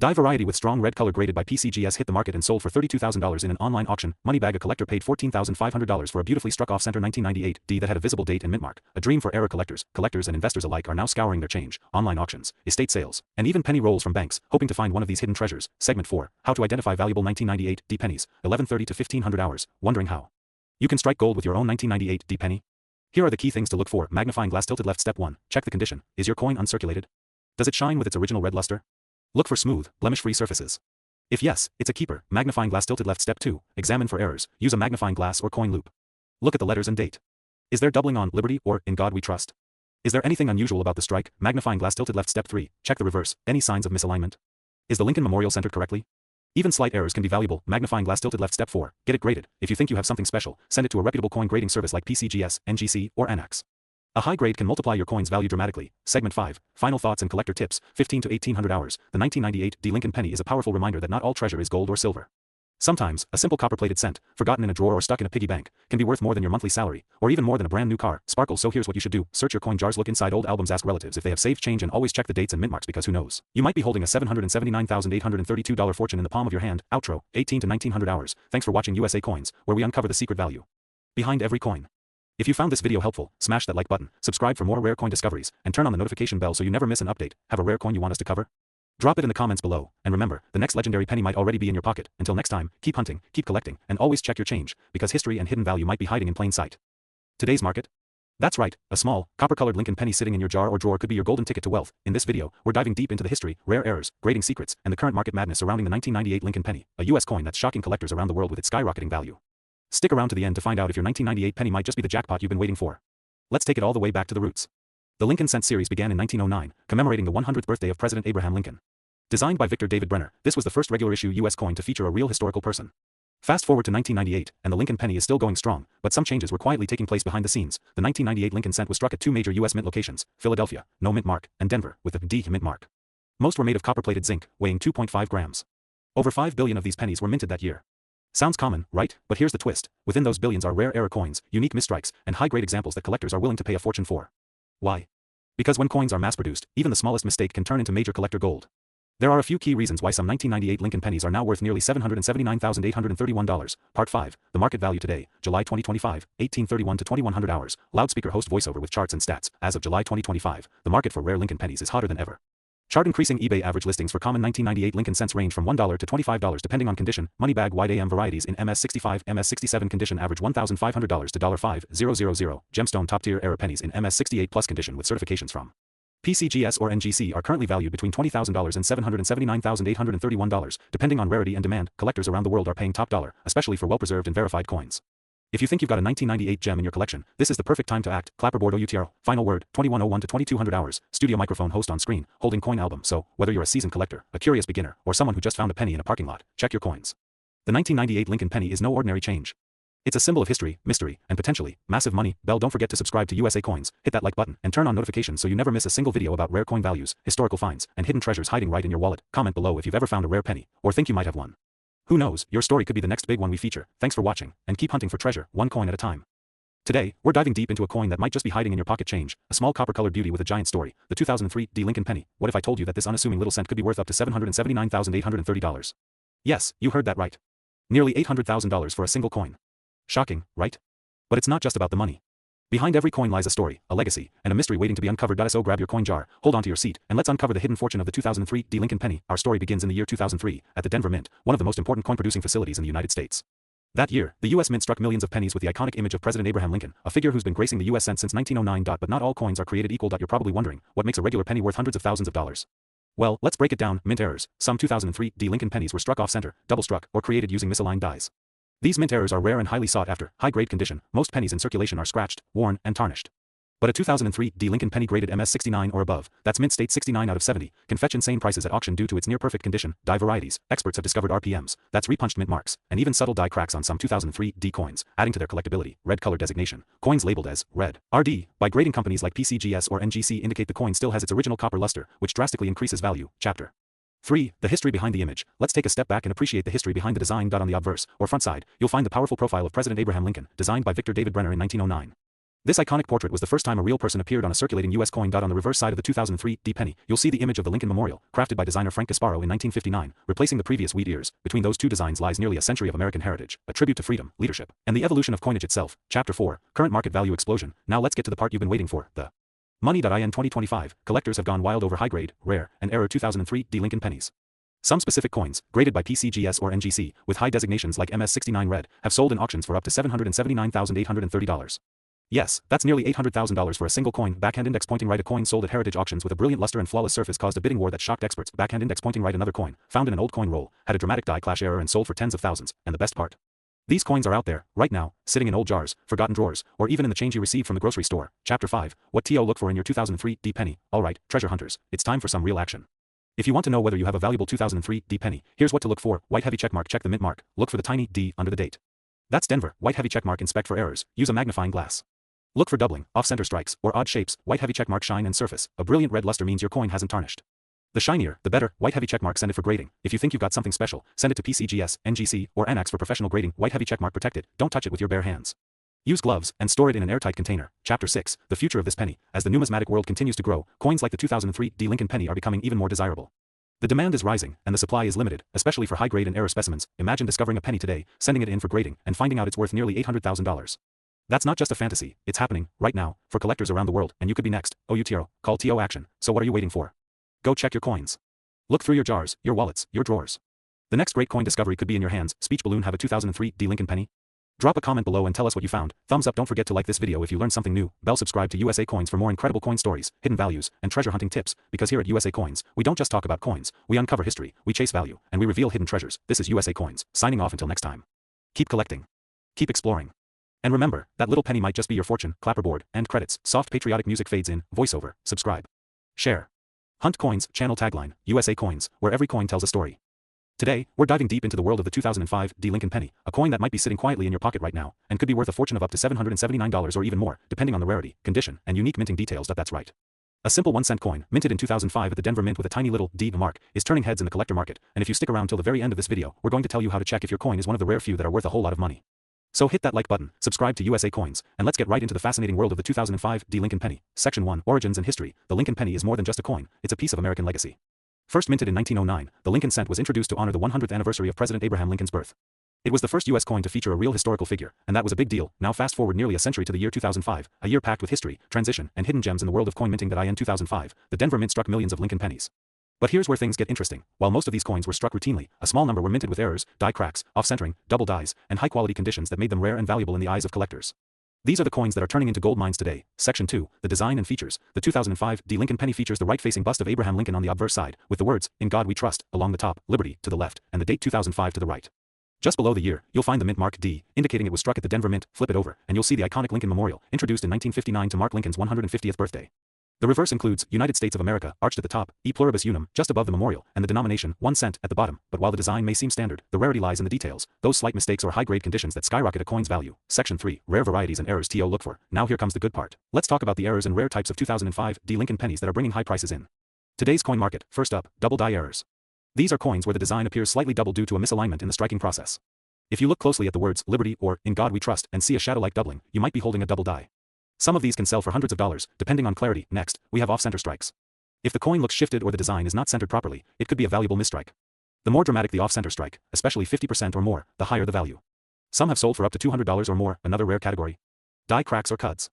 [SPEAKER 1] die variety with strong red color graded by PCGS hit the market and sold for $32,000 in an online auction. Moneybag a collector paid $14,500 for a beautifully struck off-center 1998 D that had a visible date and mint mark. A dream for error collectors. Collectors and investors alike are now scouring their change, online auctions, estate sales, and even penny rolls from banks, hoping to find one of these hidden treasures. Segment 4, How to identify valuable 1998 D pennies, 11:30 to 1500 hours. Wondering how you can strike gold with your own 1998 D penny? Here are the key things to look for. Magnifying glass tilted left. Step 1, check the condition. Is your coin uncirculated? Does it shine with its original red luster? Look for smooth, blemish-free surfaces. If yes, it's a keeper. Magnifying glass tilted left. Step 2, examine for errors. Use a magnifying glass or coin loupe. Look at the letters and date. Is there doubling on Liberty or In God We Trust? Is there anything unusual about the strike? Magnifying glass tilted left. Step 3, check the reverse. Any signs of misalignment? Is the Lincoln Memorial centered correctly? Even slight errors can be valuable. Magnifying glass tilted left. Step 4, get it graded. If you think you have something special, send it to a reputable coin grading service like PCGS, NGC, or ANAX. A high grade can multiply your coin's value dramatically. Segment 5, Final Thoughts and Collector Tips, 15 to 1800 hours. The 1998 D Lincoln penny is a powerful reminder that not all treasure is gold or silver. Sometimes, a simple copper-plated cent, forgotten in a drawer or stuck in a piggy bank, can be worth more than your monthly salary, or even more than a brand new car. Sparkles. So here's what you should do. Search your coin jars, look inside old albums, ask relatives if they have saved change, and always check the dates and mint marks, because who knows? You might be holding a $779,832 fortune in the palm of your hand. Outro, 18 to 1900 hours. Thanks for watching USA Coins, where we uncover the secret value behind every coin. If you found this video helpful, smash that like button, subscribe for more rare coin discoveries, and turn on the notification bell so you never miss an update. Have a rare coin you want us to cover? Drop it in the comments below, and remember, the next legendary penny might already be in your pocket. Until next time, keep hunting, keep collecting, and always check your change, because history and hidden value might be hiding in plain sight. Today's market? That's right, a small, copper-colored Lincoln penny sitting in your jar or drawer could be your golden ticket to wealth. In this video, we're diving deep into the history, rare errors, grading secrets, and the current market madness surrounding the 1998 Lincoln penny, a US coin that's shocking collectors around the world with its skyrocketing value. Stick around to the end to find out if your 1998 penny might just be the jackpot you've been waiting for. Let's take it all the way back to the roots. The Lincoln Cent series began in 1909, commemorating the 100th birthday of President Abraham Lincoln. Designed by Victor David Brenner, this was the first regular-issue U.S. coin to feature a real historical person. Fast forward to 1998, and the Lincoln penny is still going strong, but some changes were quietly taking place behind the scenes. The 1998 Lincoln Cent was struck at two major U.S. mint locations, Philadelphia, no mint mark, and Denver, with a D mint mark. Most were made of copper-plated zinc, weighing 2.5 grams. Over 5 billion of these pennies were minted that year. Sounds common, right? But here's the twist. Within those billions are rare error coins, unique misstrikes, and high-grade examples that collectors are willing to pay a fortune for. Why? Because when coins are mass-produced, even the smallest mistake can turn into major collector gold. There are a few key reasons why some 1998 Lincoln pennies are now worth nearly $779,831. Part 5, the market value today, July 2025, 1831 to 2100 hours. Loudspeaker host voiceover with charts and stats. As of July 2025, the market for rare Lincoln pennies is hotter than ever. Chart increasing. eBay average listings for common 1998 Lincoln cents range from $1 to $25 depending on condition. Moneybag wide AM varieties in MS65, MS67 condition average $1,500 to $5,000. Gemstone top tier error pennies in MS68 plus condition with certifications from PCGS or NGC are currently valued between $20,000 and $779,831, depending on rarity and demand. Collectors around the world are paying top dollar, especially for well-preserved and verified coins. If you think you've got a 1998 gem in your collection, this is the perfect time to act. Clapperboard OUTRO, final word, 2101 to 2200 hours, studio microphone host on screen, holding coin album. So, whether you're a seasoned collector, a curious beginner, or someone who just found a penny in a parking lot, check your coins. The 1998 Lincoln penny is no ordinary change. It's a symbol of history, mystery, and potentially massive money. Don't forget to subscribe to USA Coins, hit that like button, and turn on notifications so you never miss a single video about rare coin values, historical finds, and hidden treasures hiding right in your wallet. Comment below if you've ever found a rare penny, or think you might have one. Who knows, your story could be the next big one we feature. Thanks for watching, and keep hunting for treasure, one coin at a time. Today, we're diving deep into a coin that might just be hiding in your pocket change, a small copper-colored beauty with a giant story, the 2003 D Lincoln penny. What if I told you that this unassuming little cent could be worth up to $779,830? Yes, you heard that right. Nearly $800,000 for a single coin. Shocking, right? But it's not just about the money. Behind every coin lies a story, a legacy, and a mystery waiting to be uncovered. So grab your coin jar, hold onto your seat, and let's uncover the hidden fortune of the 2003 D Lincoln penny. Our story begins in the year 2003, at the Denver Mint, one of the most important coin-producing facilities in the United States. That year, the U.S. Mint struck millions of pennies with the iconic image of President Abraham Lincoln, a figure who's been gracing the U.S. cent since 1909. But not all coins are created equal. You're probably wondering, what makes a regular penny worth hundreds of thousands of dollars? Well, let's break it down. Mint errors. Some 2003 Lincoln pennies were struck off-center, double-struck, or created using misaligned dies. These mint errors are rare and highly sought after. High-grade condition. Most pennies in circulation are scratched, worn, and tarnished. But a 2003 Lincoln penny graded MS 69 or above, that's mint state 69 out of 70, can fetch insane prices at auction due to its near-perfect condition. Die varieties. Experts have discovered RPMs, that's repunched mint marks, and even subtle die cracks on some 2003 coins, adding to their collectability. Red color designation. Coins labeled as red RD by grading companies like PCGS or NGC indicate the coin still has its original copper luster, which drastically increases value. Chapter 3. The history behind the image. Let's take a step back and appreciate the history behind the design. On the obverse, or front side, you'll find the powerful profile of President Abraham Lincoln, designed by Victor David Brenner in 1909. This iconic portrait was the first time a real person appeared on a circulating U.S. coin. On the reverse side of the 2003 penny, you'll see the image of the Lincoln Memorial, crafted by designer Frank Gasparo in 1959, replacing the previous wheat ears. Between those two designs lies nearly a century of American heritage, a tribute to freedom, leadership, and the evolution of coinage itself. Chapter 4. Current market value explosion. Now let's get to the part you've been waiting for, the money. In 2025, collectors have gone wild over high-grade, rare, and error 2003 Lincoln pennies. Some specific coins, graded by PCGS or NGC, with high designations like MS69 red, have sold in auctions for up to $779,830. Yes, that's nearly $800,000 for a single coin. Backhand index pointing right. A coin sold at heritage auctions with a brilliant luster and flawless surface caused a bidding war that shocked experts. Backhand index pointing right. Another coin, found in an old coin roll, had a dramatic die clash error and sold for tens of thousands. And the best part? These coins are out there, right now, sitting in old jars, forgotten drawers, or even in the change you received from the grocery store. Chapter 5. What to look for in your 2003 penny. Alright, treasure hunters, it's time for some real action. If you want to know whether you have a valuable 2003 penny, here's what to look for. White heavy checkmark. Check the mint mark. Look for the tiny D under the date. That's Denver. White heavy checkmark. Inspect for errors. Use a magnifying glass. Look for doubling, off-center strikes, or odd shapes. White heavy checkmark. Shine and surface. A brilliant red luster means your coin hasn't tarnished. The shinier, the better. White heavy checkmark. Send it for grading. If you think you've got something special, send it to PCGS, NGC, or ANAX for professional grading. White heavy checkmark. Protect it. Don't touch it with your bare hands. Use gloves, and store it in an airtight container. Chapter 6. The future of this penny. As the numismatic world continues to grow, coins like the 2003 Lincoln penny are becoming even more desirable. The demand is rising, and the supply is limited, especially for high-grade and error specimens. Imagine discovering a penny today, sending it in for grading, and finding out it's worth nearly $800,000. That's not just a fantasy, it's happening, right now, for collectors around the world, and you could be next. OUTRO, call TO action. So what are you waiting for? Go check your coins. Look through your jars, your wallets, your drawers. The next great coin discovery could be in your hands. Speech balloon. Have a 2003 Lincoln penny? Drop a comment below and tell us what you found. Thumbs up. Don't forget to like this video if you learned something new. Bell. Subscribe to USA Coins for more incredible coin stories, hidden values, and treasure hunting tips, because here at USA Coins, we don't just talk about coins, we uncover history, we chase value, and we reveal hidden treasures. This is USA Coins, signing off until next time. Keep collecting. Keep exploring. And remember, that little penny might just be your fortune. Clapperboard, end credits, soft patriotic music fades in, voiceover, subscribe. Share. Hunt Coins, channel tagline, USA Coins, where every coin tells a story. Today, we're diving deep into the world of the 2005 Lincoln penny, a coin that might be sitting quietly in your pocket right now, and could be worth a fortune of up to $779 or even more, depending on the rarity, condition, and unique minting details. That's right. A simple 1-cent coin, minted in 2005 at the Denver Mint with a tiny little D mark, is turning heads in the collector market, and if you stick around till the very end of this video, we're going to tell you how to check if your coin is one of the rare few that are worth a whole lot of money. So hit that like button, subscribe to USA Coins, and let's get right into the fascinating world of the 2005 Lincoln penny. Section 1. Origins and History. The Lincoln penny is more than just a coin, it's a piece of American legacy. First minted in 1909, the Lincoln cent was introduced to honor the 100th anniversary of President Abraham Lincoln's birth. It was the first U.S. coin to feature a real historical figure, and that was a big deal. Now fast forward nearly a century to the year 2005, a year packed with history, transition, and hidden gems in the world of coin minting. In 2005, the Denver Mint struck millions of Lincoln pennies. But here's where things get interesting. While most of these coins were struck routinely, a small number were minted with errors, die cracks, off-centering, double dies, and high-quality conditions that made them rare and valuable in the eyes of collectors. These are the coins that are turning into gold mines today. Section 2. The Design and Features. The 2005 Lincoln penny features the right-facing bust of Abraham Lincoln on the obverse side, with the words, "In God We Trust," along the top, "Liberty," to the left, and the date 2005 to the right. Just below the year, you'll find the mint mark D, indicating it was struck at the Denver Mint. Flip it over, and you'll see the iconic Lincoln Memorial, introduced in 1959 to mark Lincoln's 150th birthday. The reverse includes United States of America, arched at the top, E pluribus unum, just above the memorial, and the denomination, 1 cent, at the bottom. But while the design may seem standard, the rarity lies in the details, those slight mistakes or high-grade conditions that skyrocket a coin's value. Section 3. Rare varieties and errors to look for. Now here comes the good part. Let's talk about the errors and rare types of 2005 Lincoln pennies that are bringing high prices in. Today's coin market. First up, double die errors. These are coins where the design appears slightly double due to a misalignment in the striking process. If you look closely at the words "Liberty" or "In God We Trust" and see a shadow-like doubling, you might be holding a double die. Some of these can sell for hundreds of dollars, depending on clarity. Next, we have off-center strikes. If the coin looks shifted or the design is not centered properly, it could be a valuable misstrike. The more dramatic the off-center strike, especially 50% or more, the higher the value. Some have sold for up to $200 or more. Another rare category. Die cracks or cuds.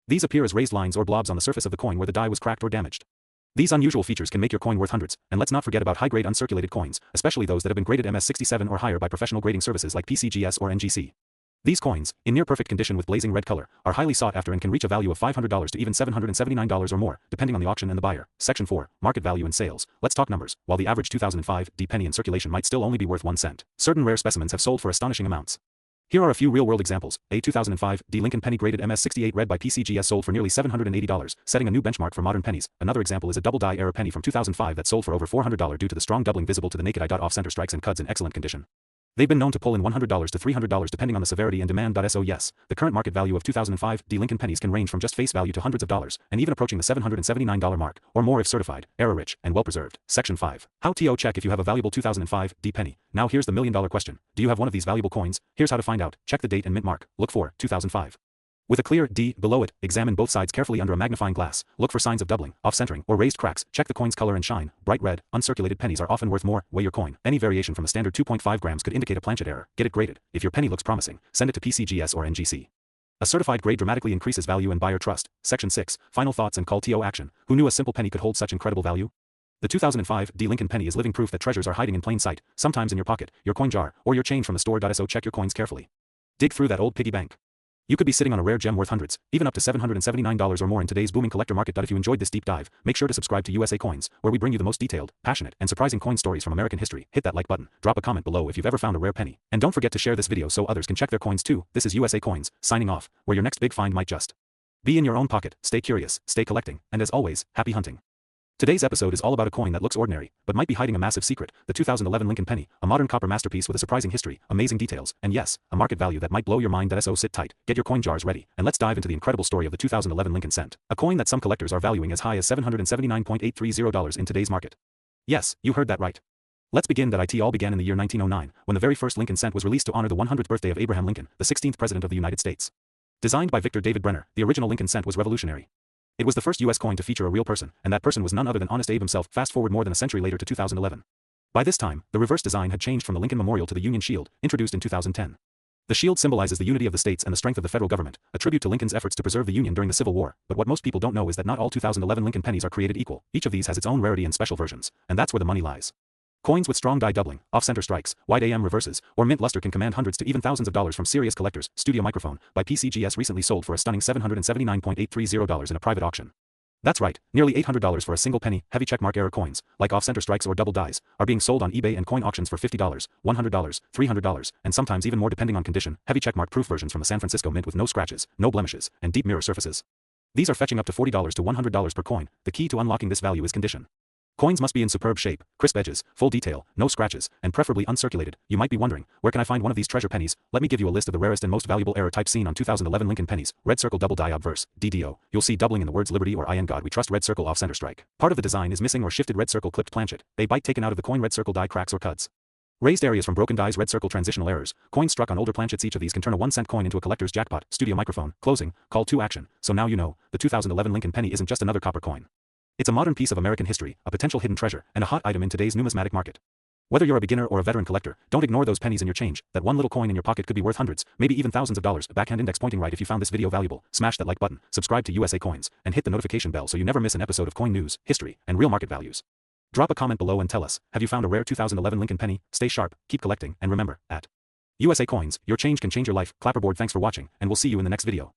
[SPEAKER 1] These appear as raised lines or blobs on the surface of the coin where the die was cracked or damaged. These unusual features can make your coin worth hundreds, and let's not forget about high-grade uncirculated coins, especially those that have been graded MS67 or higher by professional grading services like PCGS or NGC. These coins, in near-perfect condition with blazing red color, are highly sought after and can reach a value of $500 to even $779 or more, depending on the auction and the buyer. Section 4, Market Value and Sales. Let's talk numbers. While the average 2005 D penny in circulation might still only be worth 1 cent, certain rare specimens have sold for astonishing amounts. Here are a few real-world examples. A 2005 D Lincoln penny graded MS68 red by PCGS sold for nearly $780, setting a new benchmark for modern pennies. Another example is a double die era penny from 2005 that sold for over $400 due to the strong doubling visible to the naked eye. Off-center strikes and cuds in excellent condition. They've been known to pull in $100 to $300 depending on the severity and demand. So yes, the current market value of 2005 D Lincoln pennies can range from just face value to hundreds of dollars, and even approaching the $779 mark, or more if certified, era-rich, and well-preserved. Section 5. How to check if you have a valuable 2005 D penny. Now here's the million-dollar question. Do you have one of these valuable coins? Here's how to find out. Check the date and mint mark. Look for 2005. With a clear D below it, examine both sides carefully under a magnifying glass. Look for signs of doubling, off-centering, or raised cracks. Check the coin's color and shine. Bright red, uncirculated pennies are often worth more. Weigh your coin. Any variation from a standard 2.5 grams could indicate a planchet error. Get it graded. If your penny looks promising, send it to PCGS or NGC. A certified grade dramatically increases value and buyer trust. Section 6. Final thoughts and call to action. Who knew a simple penny could hold such incredible value? The 2005 D Lincoln penny is living proof that treasures are hiding in plain sight, sometimes in your pocket, your coin jar, or your change from the store. So check your coins carefully. Dig through that old piggy bank. You could be sitting on a rare gem worth hundreds, even up to $779 or more in today's booming collector market. If you enjoyed this deep dive, make sure to subscribe to USA Coins, where we bring you the most detailed, passionate, and surprising coin stories from American history. Hit that like button, drop a comment below if you've ever found a rare penny, and don't forget to share this video so others can check their coins too. This is USA Coins, signing off, where your next big find might just be in your own pocket. Stay curious, stay collecting, and as always, happy hunting. Today's episode is all about a coin that looks ordinary, but might be hiding a massive secret, the 2011 Lincoln penny, a modern copper masterpiece with a surprising history, amazing details, and yes, a market value that might blow your mind. So sit tight, get your coin jars ready, and let's dive into the incredible story of the 2011 Lincoln cent, a coin that some collectors are valuing as high as $779.830 in today's market. Yes, you heard that right. Let's begin. It all began in the year 1909, when the very first Lincoln cent was released to honor the 100th birthday of Abraham Lincoln, the 16th President of the United States. Designed by Victor David Brenner, the original Lincoln cent was revolutionary. It was the first U.S. coin to feature a real person, and that person was none other than Honest Abe himself. Fast forward more than a century later to 2011. By this time, the reverse design had changed from the Lincoln Memorial to the Union Shield, introduced in 2010. The shield symbolizes the unity of the states and the strength of the federal government, a tribute to Lincoln's efforts to preserve the Union during the Civil War. But what most people don't know is that not all 2011 Lincoln pennies are created equal. Each of these has its own rarity and special versions, and that's where the money lies. Coins with strong die doubling, off-center strikes, wide AM reverses, or mint luster can command hundreds to even thousands of dollars from serious collectors. Studio Microphone, by PCGS, recently sold for a stunning $779.830 in a private auction. That's right, nearly $800 for a single penny. Heavy checkmark error coins, like off-center strikes or double dies, are being sold on eBay and coin auctions for $50, $100, $300, and sometimes even more depending on condition. Heavy checkmark proof versions from the San Francisco Mint with no scratches, no blemishes, and deep mirror surfaces. These are fetching up to $40 to $100 per coin. The key to unlocking this value is condition. Coins must be in superb shape, crisp edges, full detail, no scratches, and preferably uncirculated. You might be wondering, where can I find one of these treasure pennies? Let me give you a list of the rarest and most valuable error types seen on 2011 Lincoln pennies. Red circle double die obverse, DDO. You'll see doubling in the words Liberty or I in God We Trust. Red circle off-center strike. Part of the design is missing or shifted. Red circle clipped planchet. A bite taken out of the coin. Red circle die cracks or cuts. Raised areas from broken dies. Red circle transitional errors. Coins struck on older planchets. Each of these can turn a 1-cent coin into a collector's jackpot. Studio Microphone. Closing. Call to action. So now you know, the 2011 Lincoln penny isn't just another copper coin. It's a modern piece of American history, a potential hidden treasure, and a hot item in today's numismatic market. Whether you're a beginner or a veteran collector, don't ignore those pennies in your change. That one little coin in your pocket could be worth hundreds, maybe even thousands of dollars. Backhand index pointing right. If you found this video valuable, smash that like button, subscribe to USA Coins, and hit the notification bell so you never miss an episode of coin news, history, and real market values. Drop a comment below and tell us, have you found a rare 2011 Lincoln penny? Stay sharp, keep collecting, and remember, at USA Coins, your change can change your life. Clapperboard. Thanks for watching, and we'll see you in the next video.